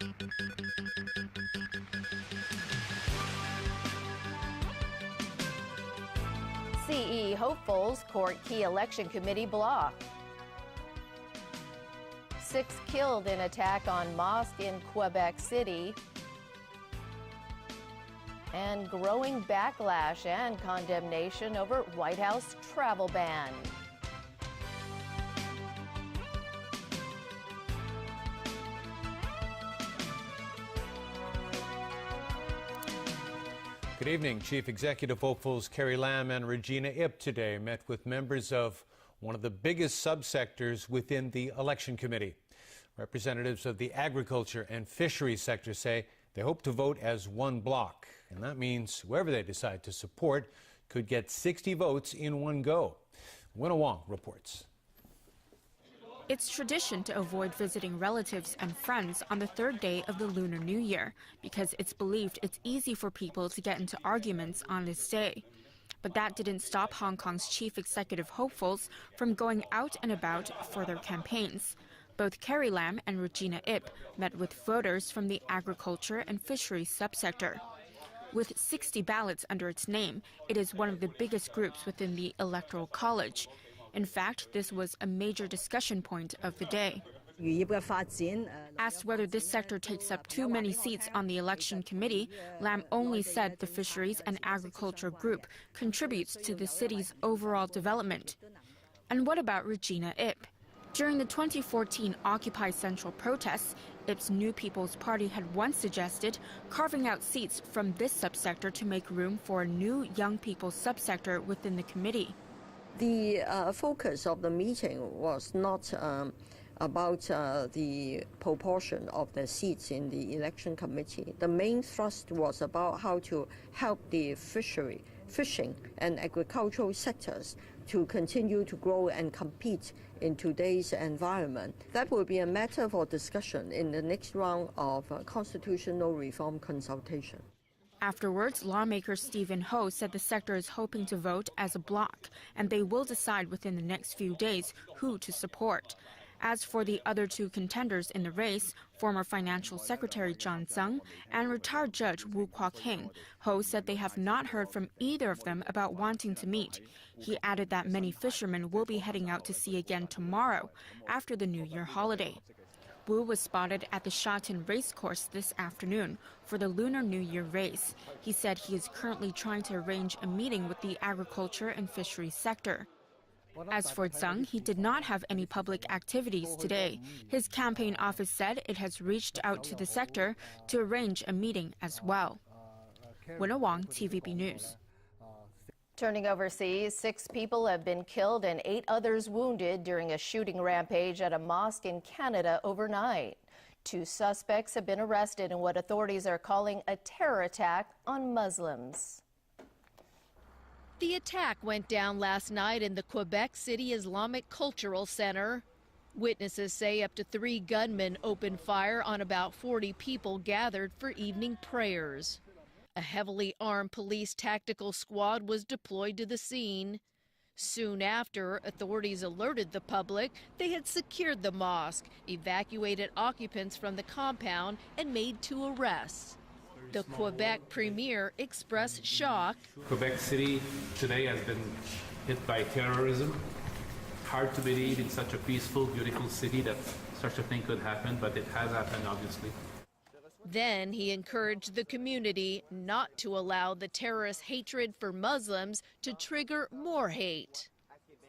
CE hopefuls court key election committee block. 6 killed in attack on mosque in Quebec City. And growing backlash and condemnation over White House travel ban. Good evening. Chief Executive hopefuls Carrie Lam and Regina Ip today met with members of one of the biggest subsectors within the election committee. Representatives of the agriculture and fisheries sector say they hope to vote as one block, and that means whoever they decide to support could get 60 votes in one go. Winna Wong reports. It's tradition to avoid visiting relatives and friends on the third day of the Lunar New Year because it's believed it's easy for people to get into arguments on this day. But that didn't stop Hong Kong's chief executive hopefuls from going out and about for their campaigns. Both Carrie Lam and Regina Ip met with voters from the agriculture and fisheries subsector. With 60 ballots under its name, it is one of the biggest groups within the Electoral College. In fact, this was a major discussion point of the day. Asked whether this sector takes up too many seats on the election committee, Lam only said the fisheries and agriculture group contributes to the city's overall development. And what about Regina Ip? During the 2014 Occupy Central protests, Ip's New People's Party had once suggested carving out seats from this subsector to make room for a new young people's subsector within the committee. The focus of the meeting was not about the proportion of the seats in the election committee. The main thrust was about how to help the fishing and agricultural sectors to continue to grow and compete in today's environment. That will be a matter for discussion in the next round of constitutional reform consultation. Afterwards, lawmaker Stephen Ho said the sector is hoping to vote as a bloc, and they will decide within the next few days who to support. As for the other two contenders in the race, former Financial Secretary John Tsang and retired Judge Wu Kwok-hing, Ho said they have not heard from either of them about wanting to meet. He added that many fishermen will be heading out to sea again tomorrow, after the New Year holiday. Wu was spotted at the Shatin racecourse this afternoon for the Lunar New Year race. He said he is currently trying to arrange a meeting with the agriculture and fisheries sector. As for Tsang, he did not have any public activities today. His campaign office said it has reached out to the sector to arrange a meeting as well. Winna Wong, TVB News. Turning overseas, 6 people have been killed and 8 others wounded during a shooting rampage at a mosque in Canada overnight. 2 suspects have been arrested in what authorities are calling a terror attack on Muslims. The attack went down last night in the Quebec City Islamic Cultural Center. Witnesses say up to 3 gunmen opened fire on about 40 people gathered for evening prayers. A heavily armed police tactical squad was deployed to the scene. Soon after, authorities alerted the public they had secured the mosque, evacuated occupants from the compound, and made 2 arrests. The Quebec premier expressed shock. Quebec City today has been hit by terrorism. Hard to believe in such a peaceful, beautiful city that such a thing could happen, but it has happened, obviously. Then he encouraged the community not to allow the terrorist hatred for Muslims to trigger more hate.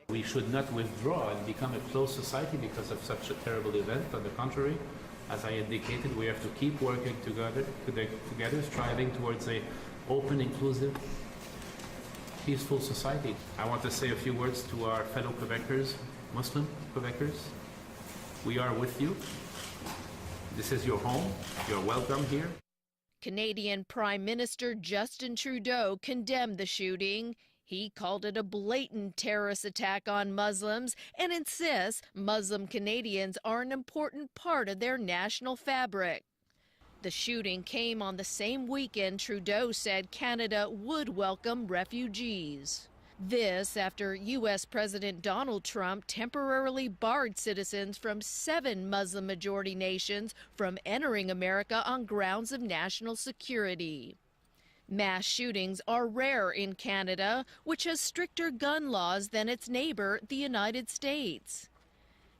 We should not withdraw and become a closed society because of such a terrible event. On the contrary, as I indicated, we have to keep working together, striving towards an open, inclusive, peaceful society. I want to say a few words to our fellow Quebecers, Muslim Quebecers. We are with you. This is your home. You're welcome here. Canadian Prime Minister Justin Trudeau condemned the shooting. He called it a blatant terrorist attack on Muslims and insists Muslim Canadians are an important part of their national fabric. The shooting came on the same weekend Trudeau said Canada would welcome refugees. This after U.S. President Donald Trump temporarily barred citizens from 7 Muslim-majority nations from entering America on grounds of national security. Mass shootings are rare in Canada, which has stricter gun laws than its neighbor, the United States.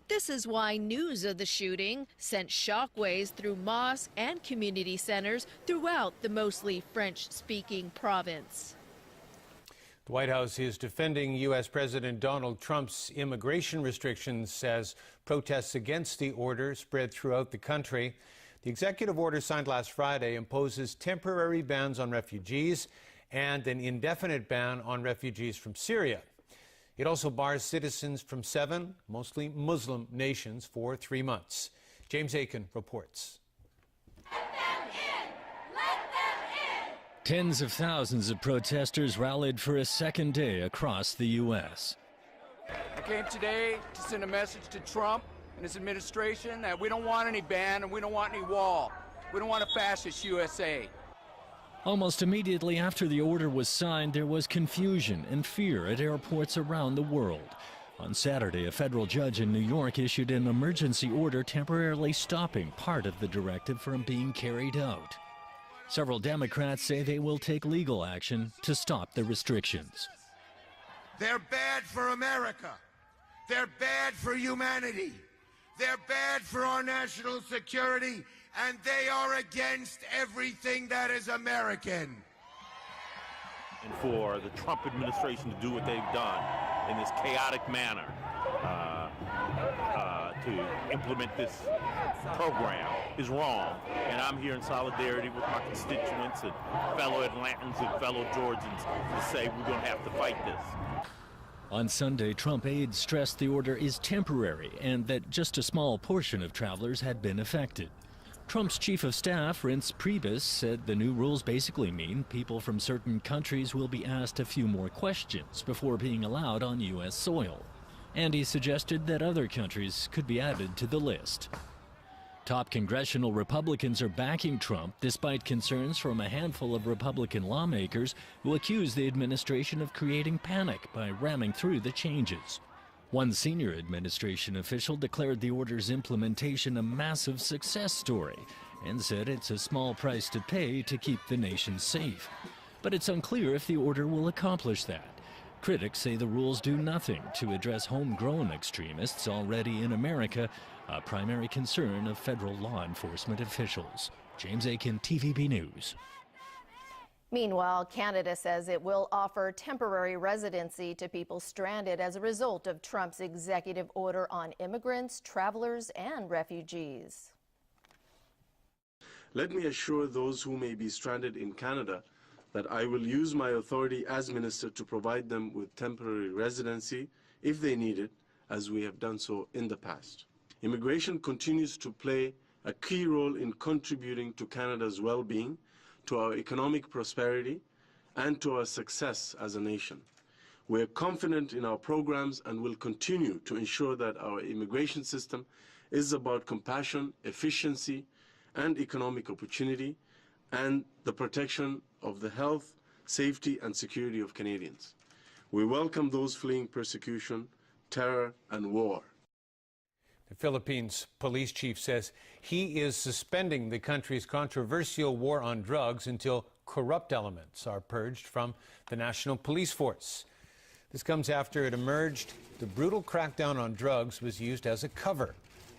This is why news of the shooting sent shockwaves through mosques and community centers throughout the mostly French-speaking province. The White House is defending U.S. President Donald Trump's immigration restrictions as protests against the order spread throughout the country. The executive order signed last Friday imposes temporary bans on refugees and an indefinite ban on refugees from Syria. It also bars citizens from 7, mostly Muslim nations for 3 months. James Aiken reports. Tens of thousands of protesters rallied for a second day across the U.S. I came today to send a message to Trump and his administration that we don't want any ban and we don't want any wall. We don't want a fascist USA. Almost immediately after the order was signed, there was confusion and fear at airports around the world. On Saturday, a federal judge in New York issued an emergency order temporarily stopping part of the directive from being carried out. Several Democrats say they will take legal action to stop the restrictions. They're bad for America. They're bad for humanity. They're bad for our national security, and they are against everything that is American. And for the Trump administration to do what they've done in this chaotic manner, to implement this program is wrong. And I'm here in solidarity with my constituents and fellow Atlantans and fellow Georgians to say we're going to have to fight this. On Sunday, Trump aides stressed the order is temporary and that just a small portion of travelers had been affected. Trump's chief of staff, Reince Priebus, said the new rules basically mean people from certain countries will be asked a few more questions before being allowed on U.S. soil. And he suggested that other countries could be added to the list. Top congressional Republicans are backing Trump despite concerns from a handful of Republican lawmakers who accuse the administration of creating panic by ramming through the changes. One senior administration official declared the order's implementation a massive success story and said it's a small price to pay to keep the nation safe. But it's unclear if the order will accomplish that. Critics say the rules do nothing to address homegrown extremists already in America, a primary concern of federal law enforcement officials. James Aiken, TVB News. Meanwhile, Canada says it will offer temporary residency to people stranded as a result of Trump's executive order on immigrants, travelers, and refugees. Let me assure those who may be stranded in Canada that I will use my authority as minister to provide them with temporary residency if they need it, as we have done so in the past. Immigration continues to play a key role in contributing to Canada's well-being, to our economic prosperity, and to our success as a nation. We are confident in our programs and will continue to ensure that our immigration system is about compassion, efficiency, and economic opportunity, and the protection of the health, safety, and security of Canadians. We welcome those fleeing persecution, terror, and war. The Philippines police chief says he is suspending the country's controversial war on drugs until corrupt elements are purged from the national police force. This comes after it emerged the brutal crackdown on drugs was used as a cover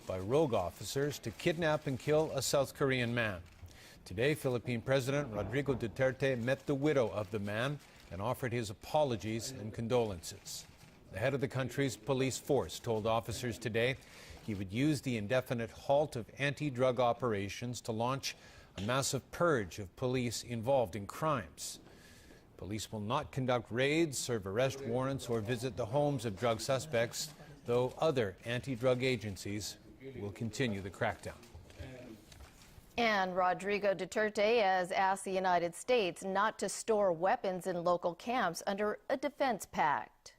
by rogue officers to kidnap and kill a South Korean man. Today, Philippine President Rodrigo Duterte met the widow of the man and offered his apologies and condolences. The head of the country's police force told officers today he would use the indefinite halt of anti-drug operations to launch a massive purge of police involved in crimes. Police will not conduct raids, serve arrest warrants, or visit the homes of drug suspects, though other anti-drug agencies will continue the crackdown. And Rodrigo Duterte has asked the United States not to store weapons in local camps under a defense pact.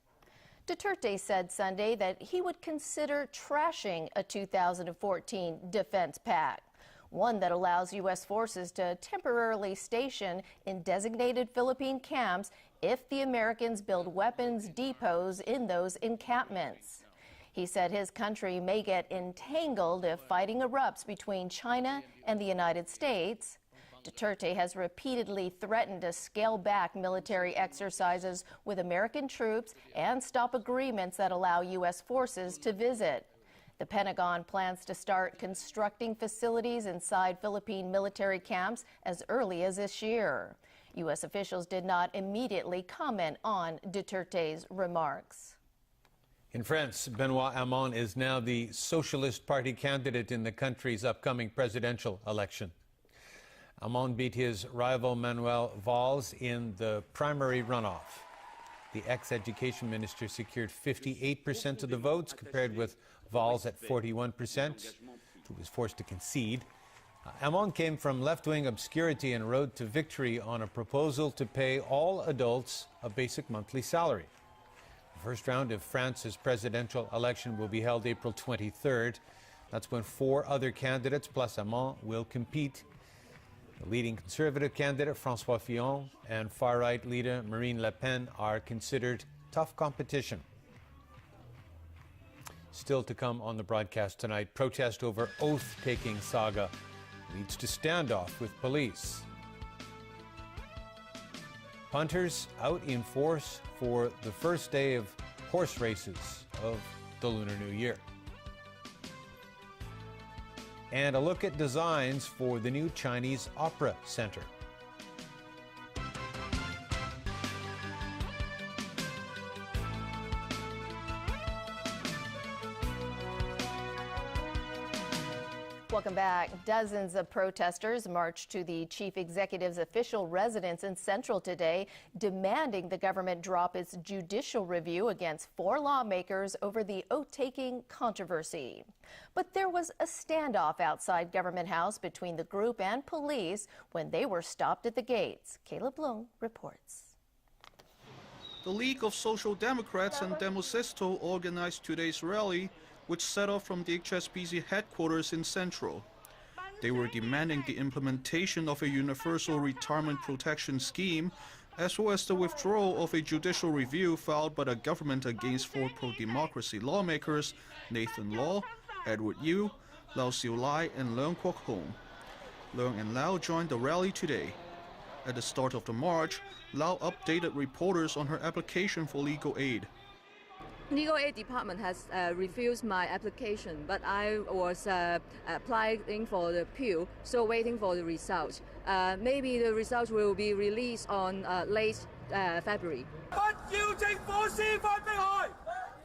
Duterte said Sunday that he would consider trashing a 2014 defense pact, one that allows U.S. forces to temporarily station in designated Philippine camps if the Americans build weapons depots in those encampments. He said his country may get entangled if fighting erupts between China and the United States. Duterte has repeatedly threatened to scale back military exercises with American troops and stop agreements that allow U.S. forces to visit. The Pentagon plans to start constructing facilities inside Philippine military camps as early as this year. U.S. officials did not immediately comment on Duterte's remarks. In France, Benoit Hamon is now the Socialist Party candidate in the country's upcoming presidential election. Hamon beat his rival Manuel Valls in the primary runoff. The ex-education minister secured 58% of the votes, compared with Valls at 41%, who was forced to concede. Hamon came from left-wing obscurity and rode to victory on a proposal to pay all adults a basic monthly salary. The first round of France's presidential election will be held April 23rd. That's when 4 other candidates, plus Hamon, will compete. The leading conservative candidate, François Fillon, and far-right leader Marine Le Pen are considered tough competition. Still to come on the broadcast tonight, protest over oath-taking saga leads to standoff with police. Punters out in force for the first day of horse races of the Lunar New Year. And a look at designs for the new Chinese Opera Center. Welcome back. Dozens of protesters marched to the chief executive's official residence in Central today, demanding the government drop its judicial review against 4 lawmakers over the oath-taking controversy. But there was a standoff outside Government House between the group and police when they were stopped at the gates. Caleb Long reports. The League of Social Democrats and Demosisto organized today's rally, which set off from the HSBC headquarters in Central. They were demanding the implementation of a universal retirement protection scheme, as well as the withdrawal of a judicial review filed by the government against 4 pro-democracy lawmakers, Nathan Law, Edward Yu, Lau Xiaolai, and Leung Kwok-hong. Leung and Lau joined the rally today. At the start of the march, Lau updated reporters on her application for legal aid. Legal aid department has refused my application, but I was applying for the appeal, so waiting for the result. Maybe the result will be released on late February.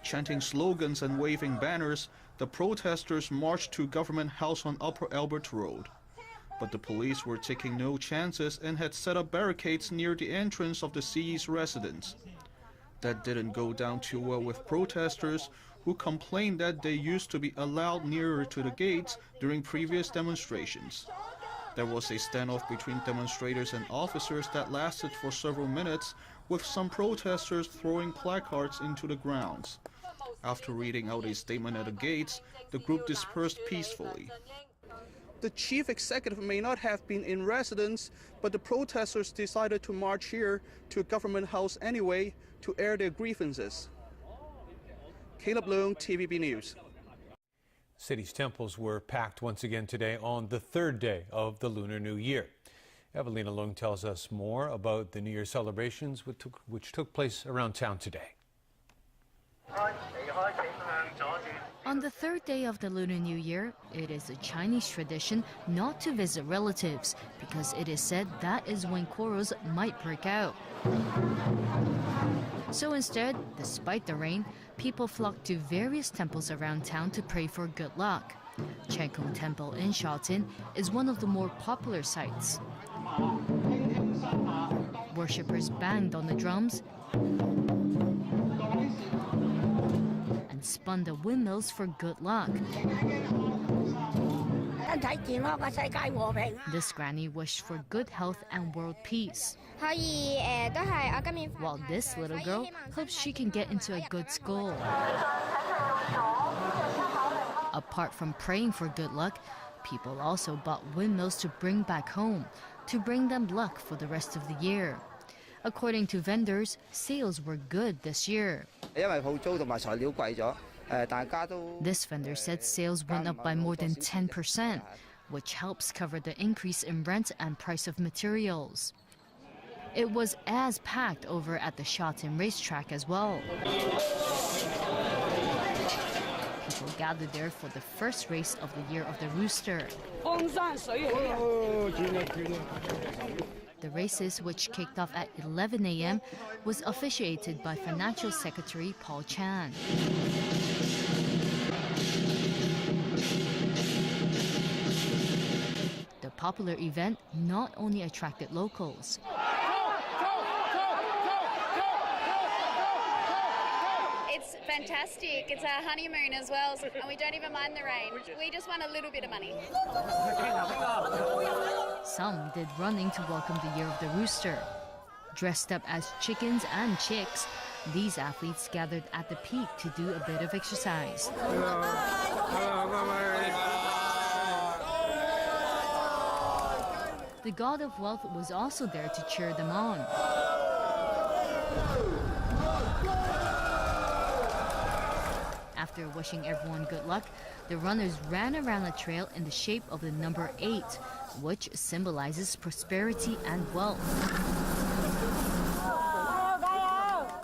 Chanting slogans and waving banners, the protesters marched to Government House on Upper Albert Road. But the police were taking no chances and had set up barricades near the entrance of the CE's residence. That didn't go down too well with protesters, who complained that they used to be allowed nearer to the gates during previous demonstrations. There was a standoff between demonstrators and officers that lasted for several minutes, with some protesters throwing placards into the grounds. After reading out a statement at the gates, the group dispersed peacefully. The chief executive may not have been in residence, but the protesters decided to march here to Government House anyway to air their grievances. Caleb Leung, TVB News. City's temples were packed once again today on the 3rd day of the Lunar New Year. Evelina Leung tells us more about the New Year celebrations which took place around town today. On the 3rd day of the Lunar New Year, it is a Chinese tradition not to visit relatives because it is said that is when quarrels might break out. So instead, despite the rain, people flocked to various temples around town to pray for good luck. Cheng Kung Temple in Shaotin is one of the more popular sites. Worshippers banged on the drums and spun the windmills for good luck. This granny wished for good health and world peace, while this little girl hopes she can get into a good school. Apart from praying for good luck, people also bought windmills to bring back home, to bring them luck for the rest of the year. According to vendors, sales were good this year. This vendor said sales went up by more than 10%, which helps cover the increase in rent and price of materials. It was as packed over at the Shatin racetrack as well. People gathered there for the first race of the year of the rooster. The races, which kicked off at 11 a.m., was officiated by Financial Secretary Paul Chan. The popular event not only attracted locals. It's fantastic. It's our honeymoon as well, and we don't even mind the rain. We just want a little bit of money. Some did running to welcome the year of the rooster. Dressed up as chickens and chicks, these athletes gathered at the peak to do a bit of exercise. The god of wealth was also there to cheer them on. After wishing everyone good luck, the runners ran around a trail in the shape of the number 8, which symbolizes prosperity and wealth.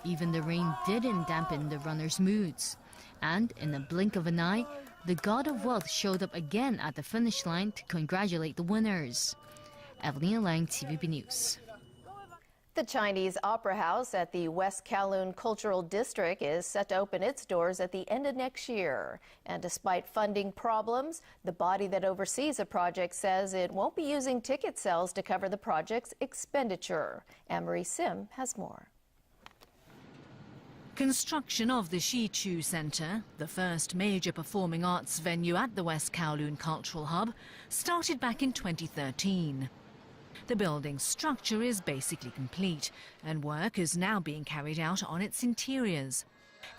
Even the rain didn't dampen the runners' moods. And in a blink of an eye, the god of wealth showed up again at the finish line to congratulate the winners. Evelyn Lang, TVB News. The Chinese Opera House at the West Kowloon Cultural District is set to open its doors at the end of next year. And despite funding problems, the body that oversees the project says it won't be using ticket sales to cover the project's expenditure. Anne-Marie Sim has more. Construction of the Xichu Center, the first major performing arts venue at the West Kowloon Cultural Hub, started back in 2013. The building's structure is basically complete, and work is now being carried out on its interiors.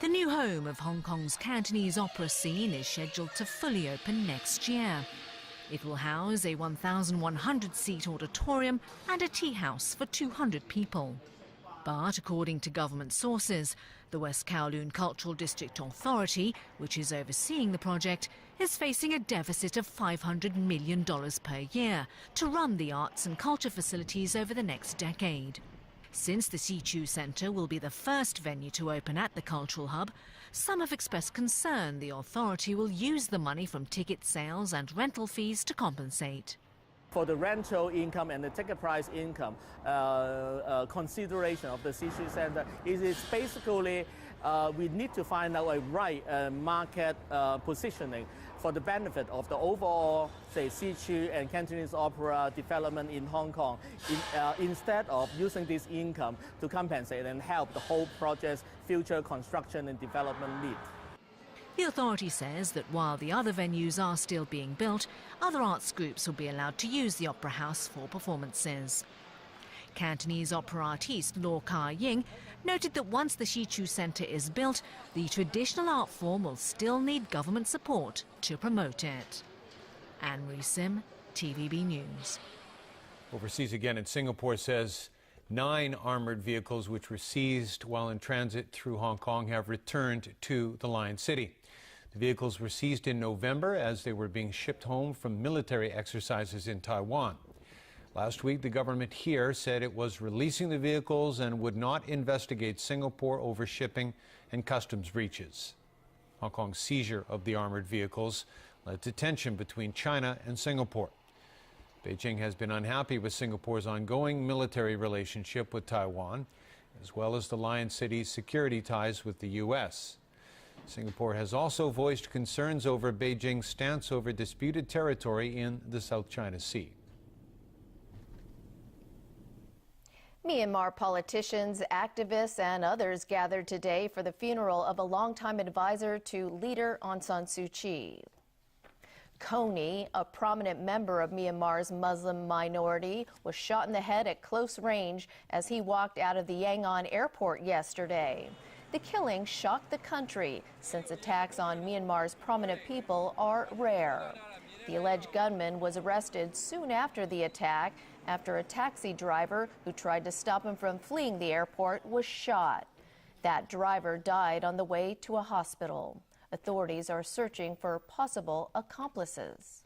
The new home of Hong Kong's Cantonese opera scene is scheduled to fully open next year. It will house a 1,100-seat auditorium and a tea house for 200 people. But according to government sources, the West Kowloon Cultural District Authority, which is overseeing the project, is facing a deficit of $500 million per year to run the arts and culture facilities over the next decade. Since the Xichu Center will be the first venue to open at the Cultural Hub, some have expressed concern the authority will use the money from ticket sales and rental fees to compensate. For the rental income and the ticket price income consideration of the Xichu Center is basically we need to find out a right market positioning for the benefit of the overall, say, Xichu and Cantonese opera development in Hong Kong, instead of using this income to compensate and help the whole project's future construction and development needs. The authority says that while the other venues are still being built, other arts groups will be allowed to use the Opera House for performances. Cantonese opera artiste Law Ka-ying noted that once the Xichu Center is built, the traditional art form will still need government support to promote it. Anne-Marie Sim, TVB News. Overseas again, in Singapore says 9 armored vehicles which were seized while in transit through Hong Kong have returned to the Lion City. The vehicles were seized in November as they were being shipped home from military exercises in Taiwan. Last week, the government here said it was releasing the vehicles and would not investigate Singapore over shipping and customs breaches. Hong Kong's seizure of the armored vehicles led to tension between China and Singapore. Beijing has been unhappy with Singapore's ongoing military relationship with Taiwan, as well as the Lion City's security ties with the U.S. Singapore has also voiced concerns over Beijing's stance over disputed territory in the South China Sea. Myanmar politicians, activists, and others gathered today for the funeral of a longtime advisor to leader Aung San Suu Kyi. Kony, a prominent member of Myanmar's Muslim minority, was shot in the head at close range as he walked out of the Yangon airport yesterday. The killing shocked the country since attacks on Myanmar's prominent people are rare. The alleged gunman was arrested soon after the attack after a taxi driver who tried to stop him from fleeing the airport was shot. That driver died on the way to a hospital. Authorities are searching for possible accomplices.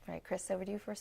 All right, Chris, over to you for